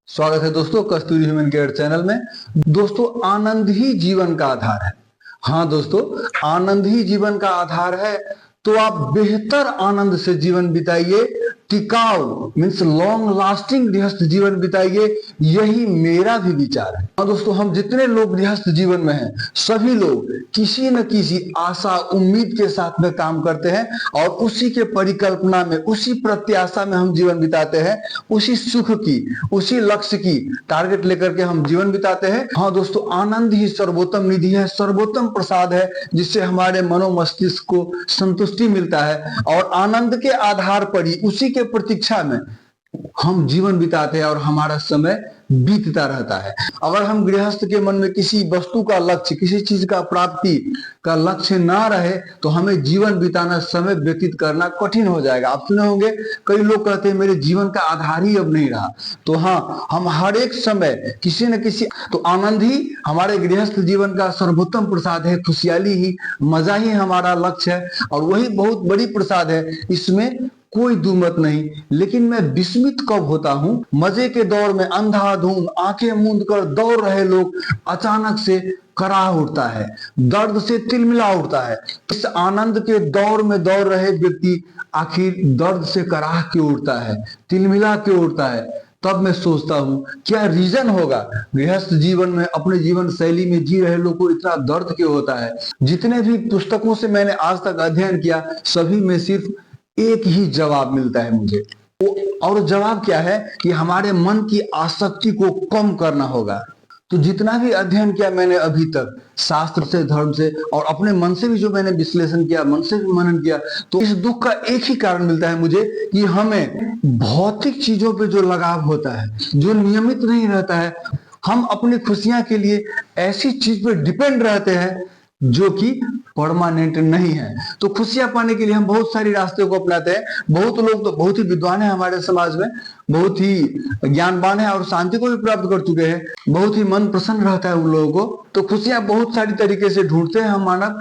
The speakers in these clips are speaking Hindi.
स्वागत है दोस्तों कस्तूरी ह्यूमन केयर चैनल में। दोस्तों, आनंद ही जीवन का आधार है। हाँ दोस्तों, आनंद ही जीवन का आधार है। तो आप बेहतर आनंद से जीवन बिताइए, टिकाऊ मीन्स लॉन्ग लास्टिंग गृहस्थ जीवन बिताइए, यही मेरा भी विचार है। हाँ दोस्तों, हम जितने लोग गृहस्थ जीवन में हैं, सभी लोग किसी न किसी आशा उम्मीद के साथ में काम करते हैं और उसी के परिकल्पना में, उसी प्रत्याशा में हम जीवन बिताते हैं। उसी सुख की, उसी लक्ष्य की टारगेट लेकर के हम जीवन बिताते हैं। हाँ दोस्तों, आनंद ही सर्वोत्तम निधि है, सर्वोत्तम प्रसाद है, जिससे हमारे मनोमस्तिष्क को संतुष्टि मिलता है और आनंद के आधार पर ही, उसी के प्रतीक्षा में हम जीवन बिताते हैं और हमारा समय बीतता रहता है। अगर हम गृहस्थ के मन में किसी वस्तु का लक्ष्य, किसी चीज का प्राप्ति का लक्ष्य ना रहे तो हमें जीवन बिताना, समय व्यतीत करना कठिन हो जाएगा। आप सुने होंगे कई लोग कहते हैं मेरे जीवन का आधार ही अब नहीं रहा। तो हाँ, हम हर एक समय किसी न किसी, तो आनंद ही हमारे गृहस्थ जीवन का सर्वोत्तम प्रसाद है। खुशहाली ही, मजा ही हमारा लक्ष्य है और वही बहुत बड़ी प्रसाद है, इसमें कोई दुमत नहीं। लेकिन मैं विस्मित कब होता हूं, मजे के दौर में अंधाधुंध आंखें मूंद कर दौड़ रहे लोग अचानक से कराह उठता है, दर्द से तिलमिला उठता है। इस आनंद के दौर में दौड़ रहे व्यक्ति आखिर दर्द से कराह क्यों उठता है, तिलमिला क्यों उठता है? तब मैं सोचता हूं क्या रीजन होगा गृहस्थ जीवन में, अपने जीवन शैली में जी रहे लोग को इतना दर्द क्यों होता है? जितने भी पुस्तकों से मैंने आज तक अध्ययन किया, सभी में सिर्फ एक ही जवाब मिलता है मुझे। और जवाब क्या है कि हमारे मन की आसक्ति को कम करना होगा। तो जितना भी अध्ययन किया मैंने अभी तक, शास्त्र से, धर्म से और अपने मन से भी जो मैंने विश्लेषण किया, मन से भी मनन किया, तो इस दुख का एक ही कारण मिलता है मुझे कि हमें भौतिक चीजों पे जो लगाव होता है, जो नियमित नहीं रहता है, हम अपनी खुशियां के लिए ऐसी चीज पे डिपेंड रहते हैं जो कि परमानेंट नहीं है। तो खुशियां पाने के लिए हम बहुत सारी रास्ते को अपनाते हैं। बहुत लोग तो बहुत ही विद्वान है हमारे समाज में, बहुत ही ज्ञानवान है और शांति को भी प्राप्त कर चुके हैं, बहुत ही मन प्रसन्न रहता है उन लोगों को। तो खुशियां बहुत सारी तरीके से ढूंढते हैं हम मानव।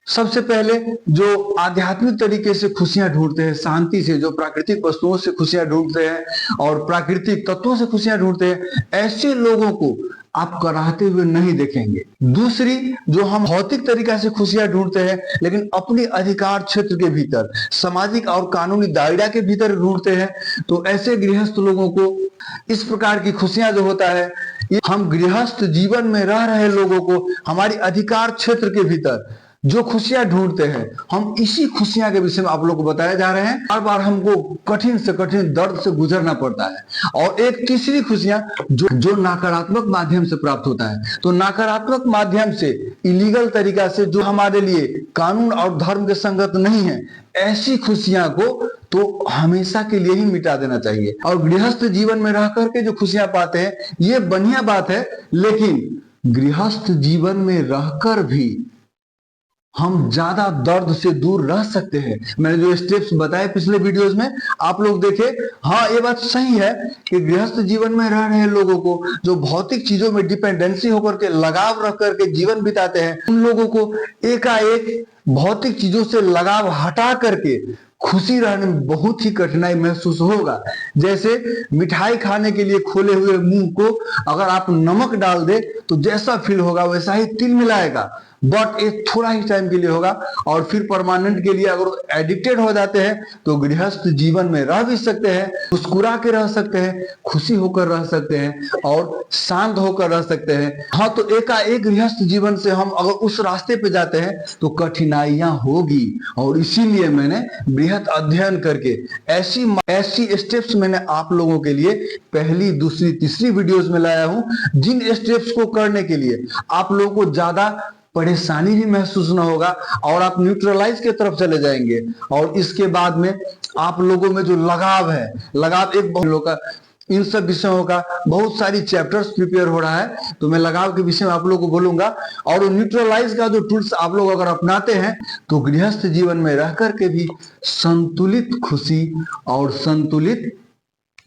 सबसे पहले जो आध्यात्मिक तरीके से खुशियां ढूंढते हैं, शांति से, जो प्राकृतिक वस्तुओं से खुशियां ढूंढते हैं और प्राकृतिक तत्वों से खुशियां ढूंढते हैं, ऐसे लोगों को आप कराहते हुए नहीं देखेंगे। दूसरी, जो हम भौतिक तरीका से खुशियां ढूंढते हैं लेकिन अपनी अधिकार क्षेत्र के भीतर, सामाजिक और कानूनी दायरा के भीतर ढूंढते हैं, तो ऐसे गृहस्थ लोगों को इस प्रकार की खुशियां जो होता है, हम गृहस्थ जीवन में रह रहे लोगों को हमारी अधिकार क्षेत्र के भीतर जो खुशियां ढूंढते हैं, हम इसी खुशियां के विषय में आप लोगों को बताया जा रहे हैं। बार बार हमको कठिन से कठिन दर्द से गुजरना पड़ता है। और एक तीसरी खुशियां जो नकारात्मक माध्यम से प्राप्त होता है। तो नकारात्मक माध्यम से, इलीगल तरीका से, जो हमारे लिए कानून और धर्म के संगत नहीं है, ऐसी खुशियां को तो हमेशा के लिए ही मिटा देना चाहिए। और गृहस्थ जीवन में रह करके जो खुशियां पाते हैं, ये बढ़िया बात है, लेकिन गृहस्थ जीवन में रहकर भी हम ज्यादा दर्द से दूर रह सकते हैं। मैंने जो स्टेप्स बताए पिछले वीडियोस में, आप लोग देखे। हाँ, ये बात सही है कि गृहस्थ जीवन में रह रहे लोगों को जो भौतिक चीजों में डिपेंडेंसी होकर के, लगाव रख करके जीवन बिताते हैं, उन लोगों को एकाएक भौतिक चीजों से लगाव हटा करके खुशी रहने में बहुत ही कठिनाई महसूस होगा। जैसे मिठाई खाने के लिए खोले हुए मुंह को अगर आप नमक डाल दे तो जैसा फील होगा वैसा ही तिल मिलाएगा, बट एक थोड़ा ही टाइम के लिए होगा और फिर परमानेंट के लिए अगर एडिक्टेड हो जाते हैं तो गृहस्थ जीवन में रह भी सकते हैं, मुस्कुरा के रह सकते हैं, खुशी होकर रह सकते हैं और शांत होकर रह सकते हैं। हाँ, तो एकाएक गृहस्थ जीवन से हम अगर उस रास्ते पे जाते हैं तो कठिनाइयां होगी। और इसीलिए मैंने बृहत अध्ययन करके ऐसी स्टेप्स मैंने आप लोगों के लिए पहली, दूसरी, तीसरी वीडियोस में लाया हूं, जिन स्टेप्स को करने के लिए आप लोगों को ज्यादा परेशानी भी महसूस ना होगा और आप न्यूट्रलाइज की तरफ चले जाएंगे। और इसके बाद में आप लोगों में जो लगाव है, लगाव एक बहुत लोग का, इन सब विषयों का बहुत सारी चैप्टर्स प्रिपेयर हो रहा है, तो मैं लगाव के विषय में आप लोगों को बोलूंगा। और न्यूट्रलाइज का जो टूल्स आप लोग अगर अपनाते हैं तो गृहस्थ जीवन में रह करके भी संतुलित खुशी और संतुलित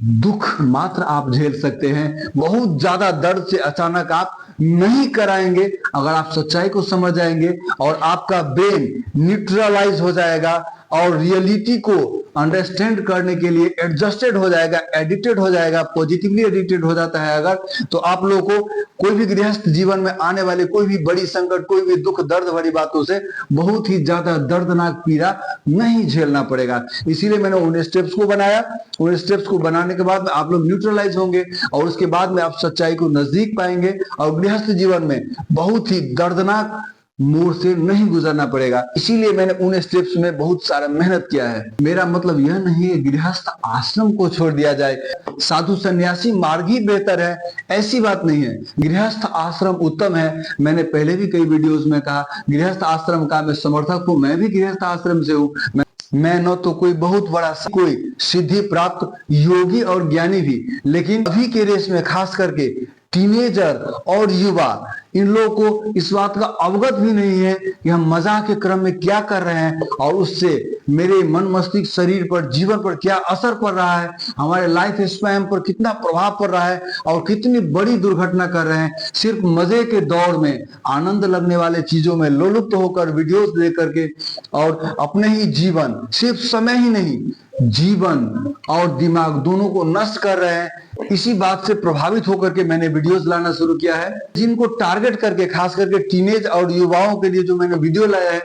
दुख मात्र आप झेल सकते हैं। बहुत ज्यादा दर्द से अचानक आप नहीं कराएंगे अगर आप सच्चाई को समझ जाएंगे और आपका ब्रेन न्यूट्रलाइज हो जाएगा और रियलिटी को अंडरस्टैंड करने के लिए एडजस्टेड हो जाएगा, एडिक्टेड हो जाएगा, पॉजिटिवली एडिक्टेड हो जाता है अगर, तो आप लोगों को कोई भी गृहस्थ जीवन में आने वाले कोई भी बड़ी संकट, कोई भी दुख दर्द भरी बातों से बहुत ही ज्यादा दर्दनाक पीड़ा नहीं झेलना पड़ेगा। इसीलिए मैंने उन स्टेप्स को बनाया। उन स्टेप्स को बनाने के बाद में आप लोग न्यूट्रलाइज होंगे और उसके बाद में आप सच्चाई को नजदीक पाएंगे और गृहस्थ जीवन में बहुत ही दर्दनाक मोड़ से नहीं गुजरना पड़ेगा। इसीलिए मैंने उन स्टेप्स में बहुत सारा मेहनत किया है। मेरा मतलब यह नहीं है गृहस्थ आश्रम को छोड़ दिया जाए, साधु सन्यासी मार्ग ही बेहतर है, ऐसी बात नहीं है। गृहस्थ आश्रम उत्तम है। मैंने पहले भी कई वीडियोस में कहा गृहस्थ आश्रम का मैं समर्थक हूं। मैं भी गृहस्थ आश्रम से हूं। मैं न तो कोई बहुत बड़ा कोई सिद्धि प्राप्त योगी और ज्ञानी भी, लेकिन अभी के रेस में खास करके टीनेजर और युवा, इन लोगों को इस बात का अवगत भी नहीं है कि हम मजाक के क्रम में क्या कर रहे हैं और उससे मेरे मन मस्तिष्क शरीर पर जीवन पर क्या असर पड़ रहा है, हमारे लाइफ स्पैन पर कितना प्रभाव पड़ रहा है और कितनी बड़ी दुर्घटना कर रहे हैं। सिर्फ मजे के दौर में आनंद लगने वाले चीजों में लोलुप्त होकर वीडियोस देख करके और अपने ही जीवन, सिर्फ समय ही नहीं जीवन और दिमाग दोनों को नष्ट कर रहे हैं। इसी बात से प्रभावित होकर के मैंने वीडियोस लाना शुरू किया है, जिनको टारगेट करके खास करके टीनेज और युवाओं के लिए जो मैंने वीडियो लाया है,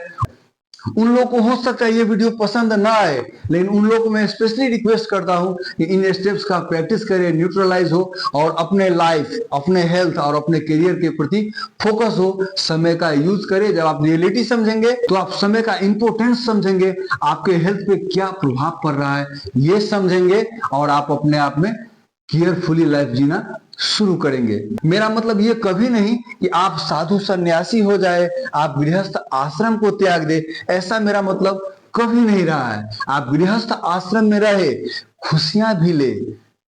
उन लोगों को हो सकता है ये वीडियो पसंद ना आए, लेकिन उन लोगों को मैं स्पेशली रिक्वेस्ट करता हूं कि इन स्टेप्स का प्रैक्टिस करें, न्यूट्रलाइज हो और अपने लाइफ, अपने हेल्थ और अपने करियर के प्रति फोकस हो। समय का यूज करें। जब आप रियलिटी समझेंगे तो आप समय का इंपोर्टेंस समझेंगे, आपके हेल्थ पे क्या प्रभाव पड़ रहा है ये समझेंगे और आप अपने आप में केयरफुली लाइफ जीना शुरू करेंगे। मेरा मतलब ये कभी नहीं कि आप साधु सन्यासी हो जाए, आप गृहस्थ आश्रम को त्याग दे, ऐसा मेरा मतलब कभी नहीं रहा है। आप गृहस्थ आश्रम में रहे, खुशियां भी ले,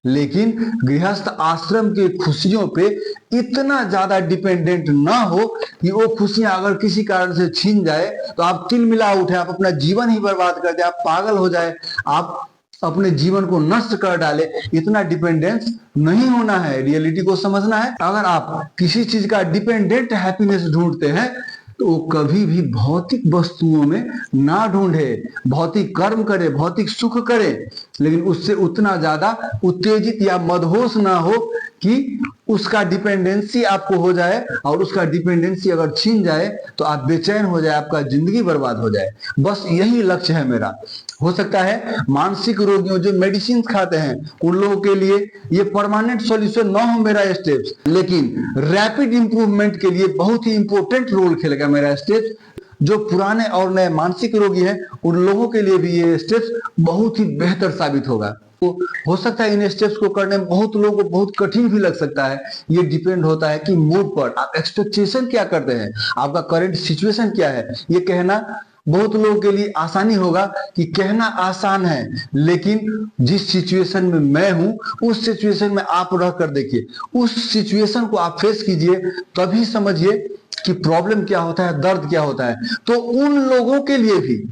लेकिन गृहस्थ आश्रम की खुशियों पे इतना ज्यादा डिपेंडेंट ना हो कि वो खुशियां अगर किसी कारण से छीन जाए तो आप तिलमिला उठे, आप अपना जीवन ही बर्बाद कर दे, आप पागल हो जाए, आप अपने जीवन को नष्ट कर डाले। इतना डिपेंडेंस नहीं होना है, रियलिटी को समझना है। अगर आप किसी चीज का डिपेंडेंट हैप्पीनेस ढूंढते हैं तो वो कभी भी भौतिक वस्तुओं में ना ढूंढे, भौतिक कर्म करे, भौतिक सुख करे, लेकिन उससे उतना ज्यादा उत्तेजित या मदहोश ना हो कि उसका डिपेंडेंसी आपको हो जाए और उसका डिपेंडेंसी अगर छीन जाए तो आप बेचैन हो जाए, आपका जिंदगी बर्बाद हो जाए। बस यही लक्ष्य है मेरा। हो सकता है मानसिक रोगियों जो मेडिसिन खाते हैं उन लोगों के लिए ये परमानेंट सॉल्यूशन ना हो मेरा स्टेप्स, लेकिन रैपिड इंप्रूवमेंट के लिए बहुत ही इंपॉर्टेंट रोल खेलेगा मेरा स्टेप्स। जो पुराने और नए मानसिक रोगी हैं उन लोगों के लिए भी ये स्टेप्स बहुत ही बेहतर साबित होगा। तो हो सकता है इन स्टेप्स को करने में बहुत लोगों को बहुत कठिन भी लग सकता है। ये डिपेंड होता है कि मूड पर, आप एक्सपेक्टेशन क्या करते हैं, आपका करंट सिचुएशन क्या है। ये कहना बहुत लोगों के लिए आसानी होगा कि कहना आसान है, लेकिन जिस सिचुएशन में मैं हूं उस सिचुएशन में आप रह कर देखिए, उस सिचुएशन को आप फेस कीजिए, तभी समझिए कि प्रॉब्लम क्या होता है, दर्द क्या होता है। तो उन लोगों के लिए भी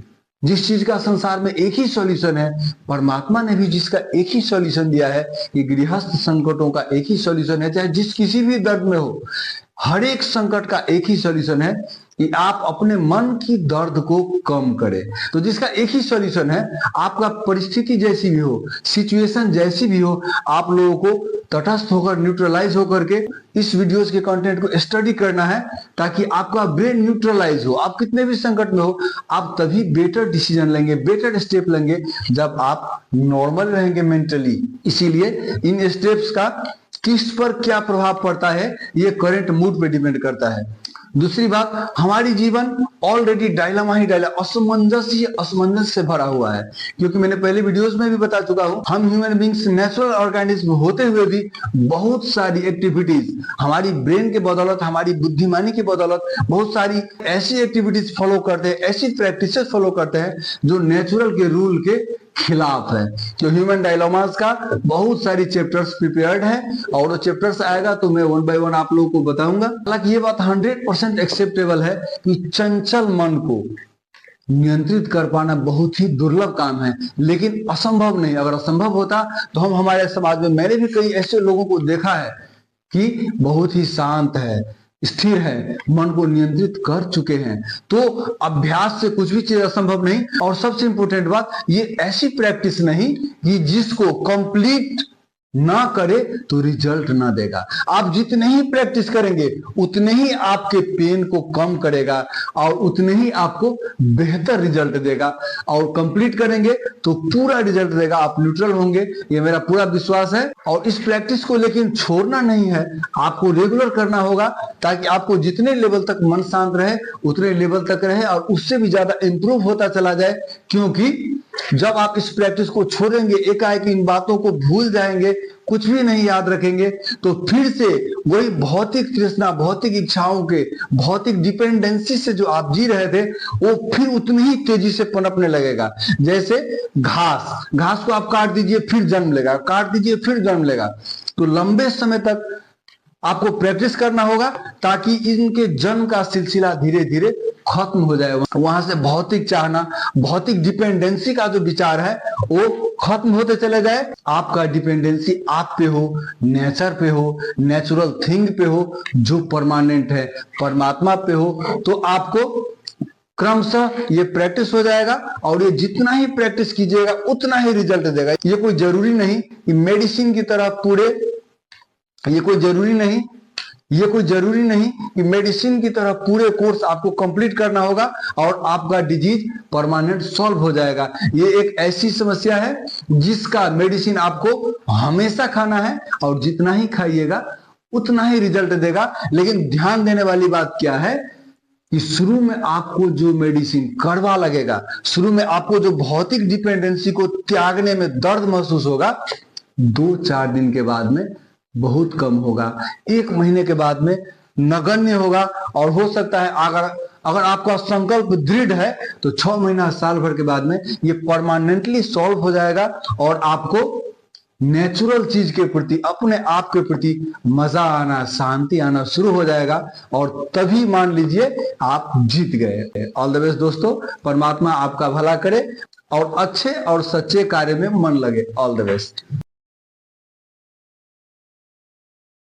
जिस चीज का संसार में एक ही सॉल्यूशन है, परमात्मा ने भी जिसका एक ही सॉल्यूशन दिया है, कि गृहस्थ संकटों का एक ही सॉल्यूशन है, चाहे जिस किसी भी दर्द में हो, हर एक संकट का एक ही सॉल्यूशन है कि आप अपने मन की दर्द को कम करें। तो जिसका एक ही सॉल्यूशन है, आपका परिस्थिति जैसी भी हो, सिचुएशन जैसी भी हो, आप लोगों को तटस्थ होकर, न्यूट्रलाइज होकर के इस वीडियोस के कंटेंट को स्टडी करना है, ताकि आपका ब्रेन न्यूट्रलाइज हो। आप कितने भी संकट में हो, आप तभी बेटर डिसीजन लेंगे, बेटर स्टेप लेंगे जब आप नॉर्मल रहेंगे मेंटली। इसीलिए इन स्टेप्स का किस पर क्या प्रभाव पड़ता है ये करंट मूड पे डिपेंड करता है। दूसरी बात, हमारी जीवन ऑलरेडी डायलमा ही असमंजस से भरा हुआ है, क्योंकि मैंने पहले वीडियोस में भी बता चुका हूं, हम ह्यूमन बींग्स नेचुरल ऑर्गेनिज्म होते हुए भी बहुत सारी एक्टिविटीज हमारी ब्रेन के बदौलत, हमारी बुद्धिमानी की बदौलत बहुत सारी ऐसी एक्टिविटीज फॉलो करते हैं, ऐसी प्रैक्टिसेस फॉलो करते हैं जो नेचुरल के रूल के खिलाफ है। तो ह्यूमन डायलमास का बहुत सारी चैप्टर्स प्रिपेयर्ड है और वो चैप्टर्स आएगा तो मैं वन बाय वन आप लोगों को बताऊंगा। हालांकि ये बात 100% एक्सेप्टेबल है कि चंचल मन को नियंत्रित कर पाना बहुत ही दुर्लभ काम है, लेकिन असंभव नहीं। अगर असंभव होता तो हम हमारे समाज में, मैंने भी कई ऐसे लोगों को देखा है कि बहुत ही शांत है, स्थिर है, मन को नियंत्रित कर चुके हैं, तो अभ्यास से कुछ भी चीज असंभव नहीं। और सबसे इंपॉर्टेंट बात, ये ऐसी प्रैक्टिस नहीं कि जिसको कंप्लीट ना करे तो रिजल्ट ना देगा। आप जितने ही प्रैक्टिस करेंगे उतने ही आपके पेन को कम करेगा और उतने ही आपको बेहतर रिजल्ट देगा। और कंप्लीट करेंगे तो पूरा रिजल्ट देगा, आप न्यूट्रल होंगे, ये मेरा पूरा विश्वास है। और इस प्रैक्टिस को लेकिन छोड़ना नहीं है, आपको रेगुलर करना होगा, ताकि आपको जितने लेवल तक मन शांत रहे उतने लेवल तक रहे और उससे भी ज्यादा इंप्रूव होता चला जाए। क्योंकि जब आप इस प्रैक्टिस को छोड़ेंगे, एकाएक इन बातों को भूल जाएंगे, कुछ भी नहीं याद रखेंगे, तो फिर से वही भौतिक तृष्णा, भौतिक इच्छाओं के, भौतिक डिपेंडेंसी से जो आप जी रहे थे वो फिर उतनी ही तेजी से पनपने लगेगा। जैसे घास को आप काट दीजिए फिर जन्म लेगा, काट दीजिए फिर जन्म लेगा। तो लंबे समय तक आपको प्रैक्टिस करना होगा ताकि इनके जन्म का सिलसिला धीरे धीरे खत्म हो जाए। वहां से भौतिक चाहना, भौतिक डिपेंडेंसी का जो विचार है वो खत्म होते चले जाए। आपका डिपेंडेंसी आप पे हो, नेचर पे हो, नेचुरल थिंग पे हो जो परमानेंट है, परमात्मा पे हो। तो आपको क्रमशः ये प्रैक्टिस हो जाएगा और ये जितना ही प्रैक्टिस कीजिएगा उतना ही रिजल्ट देगा। ये कोई जरूरी नहीं कि मेडिसिन की तरह ये कोई जरूरी नहीं कि मेडिसिन की तरह पूरे कोर्स आपको कंप्लीट करना होगा और आपका डिजीज परमानेंट सॉल्व हो जाएगा। ये एक ऐसी समस्या है जिसका मेडिसिन आपको हमेशा खाना है और जितना ही खाइएगा उतना ही रिजल्ट देगा। लेकिन ध्यान देने वाली बात क्या है कि शुरू में आपको जो मेडिसिन कड़वा लगेगा, शुरू में आपको जो भौतिक डिपेंडेंसी को त्यागने में दर्द महसूस होगा, 2-4 दिन के बाद में बहुत कम होगा, 1 महीने के बाद में नगण्य होगा। और हो सकता है अगर आपका संकल्प दृढ़ है तो 6 महीना, साल भर के बाद में ये परमानेंटली सॉल्व हो जाएगा और आपको नेचुरल चीज के प्रति, अपने आप के प्रति मजा आना, शांति आना शुरू हो जाएगा और तभी मान लीजिए आप जीत गए। ऑल द बेस्ट दोस्तों, परमात्मा आपका भला करे और अच्छे और सच्चे कार्य में मन लगे। All the best.